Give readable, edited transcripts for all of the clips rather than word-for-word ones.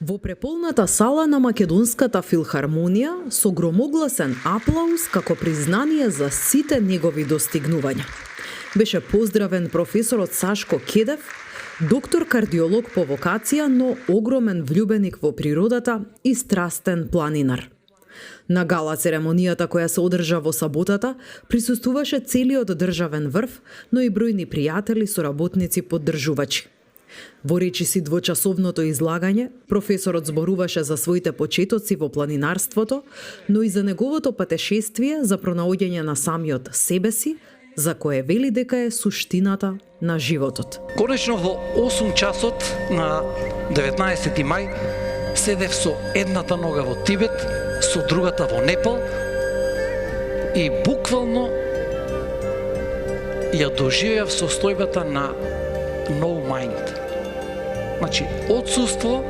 Во преполната сала на Македонската филхармонија со громогласен аплауз како признание за сите негови достигнувања. Беше поздравен професорот Сашко Кедев, доктор кардиолог по вокација, но огромен влюбеник во природата и страстен планинар. На гала церемонијата која се одржа во саботата присуствуваше целиот државен врв, но и бројни пријатели, соработници, поддржувачи. Во речиси двочасовното излагање, професорот зборуваше за своите почетоци во планинарството, но и за неговото патешествие за пронаоѓање на самиот себе си, за кое вели дека е суштината на животот. Конечно во 8 часот на 19 мај седев со едната нога во Тибет, со другата во Непал и буквално ја доживеав состојбата на no mind. Значи, отсуство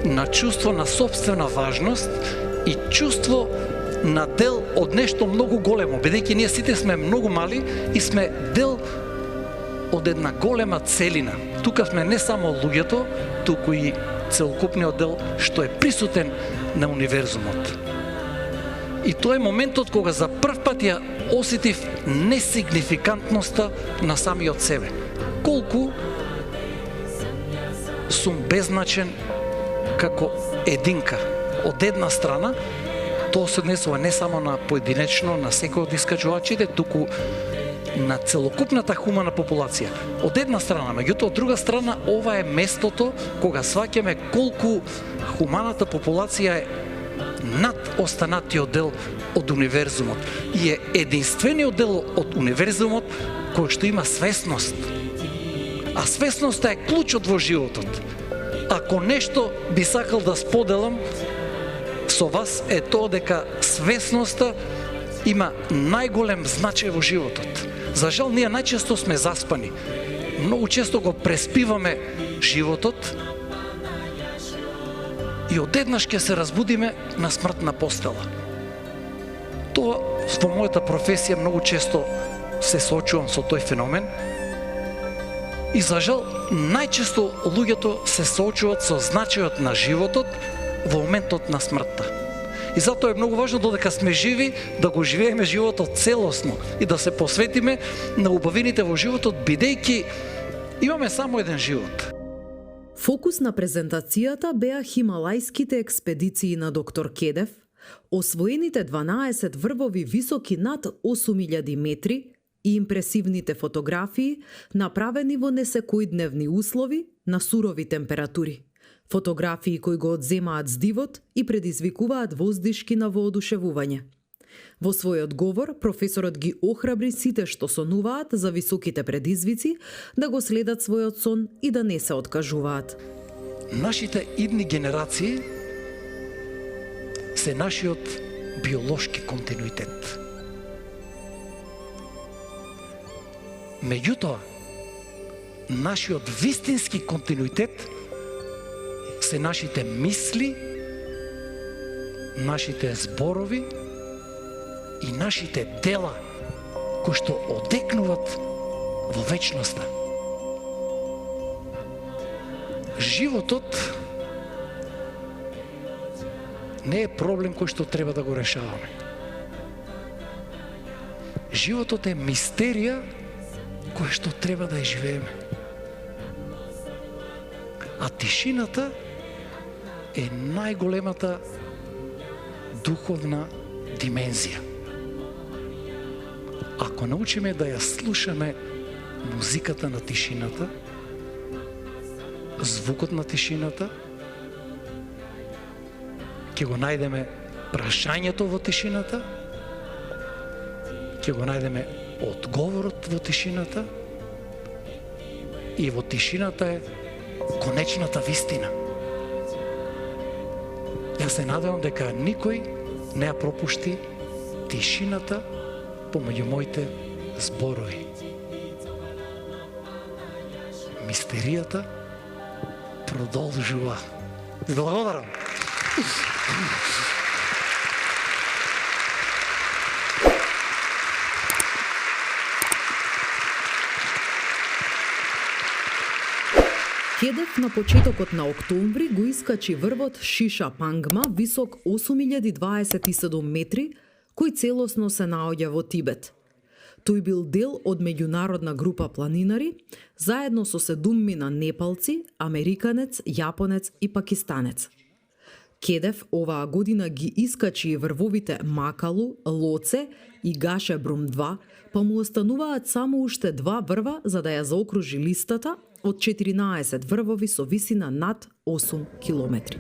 на чувство на собствена важност и чувство на дел од нешто многу големо, бидејќи ние сите сме многу мали и сме дел од една голема целина. Тука сме не само луѓето, туку и целокупниот дел што е присутен на универзумот. И тоа е моментот кога за прв пат ја осетив несигнификантноста на самиот себе. Колку сум беззначен како единка. Од една страна, тоа се однесува не само на поединечно, на секој од искачувачите, туку на целокупната хумана популација. Од една страна, меѓутоа од друга страна, ова е местото кога сваќаме колку хуманата популација е над останатиот дел од универзумот и е единствениот дел од универзумот кој што има свесност. А свесноста е клучот во животот. Ако нешто би сакал да споделам со вас е тоа дека свесноста има најголем значај во животот. За жал, ние најчесто сме заспани. Многу често го преспиваме животот и одеднаш ќе се разбудиме на смртна постела. Тоа во мојата професија многу често се соочувам со тој феномен. И за жал, најчесто луѓето се соочуваат со значајот на животот во моментот на смртта. И затоа е многу важно додека сме живи, да го живееме животот целосно и да се посветиме на убавините во животот, бидејќи имаме само еден живот. Фокус на презентацијата беа хималајските експедиции на доктор Кедев, освоените 12 врвови високи над 8000 метри, и импресивните фотографии направени во несекојдневни услови на сурови температури. Фотографии кои го одземаат здивот и предизвикуваат воздишки на воодушевување. Во својот говор, професорот ги охрабри сите што сонуваат за високите предизвици да го следат својот сон и да не се откажуваат. Нашите идни генерации се нашиот биолошки континуитет. Меѓутоа, нашиот вистински континуитет се нашите мисли, нашите зборови и нашите дела кои што одекнуваат во вечноста. Животот не е проблем кој што треба да го решаваме. Животот е мистерија која што треба да ја живееме. А тишината е најголемата духовна димензија. Ако научиме да ја слушаме музиката на тишината, звукот на тишината, ќе го најдеме прашањето во тишината, ќе го најдеме одговорот во тишината и во тишината е конечната вистина. Јас се надевам дека никој не ја пропушти тишината помеѓу моите зборови. Мистеријата продолжува. Благодарам. Кедев на почетокот на октомври го искачи врвот Шиша Пангма, висок 8027 метри, кој целосно се наоѓа во Тибет. Тој бил дел од меѓународна група планинари, заедно со 7 непалци, американец, јапонец и пакистанец. Кедев оваа година ги искачи врвовите Макалу, Лоце и Гашебрум 2, па му остануваат само уште 2 врва за да ја заокружи листата од 14 врвови со висина над 8 километри.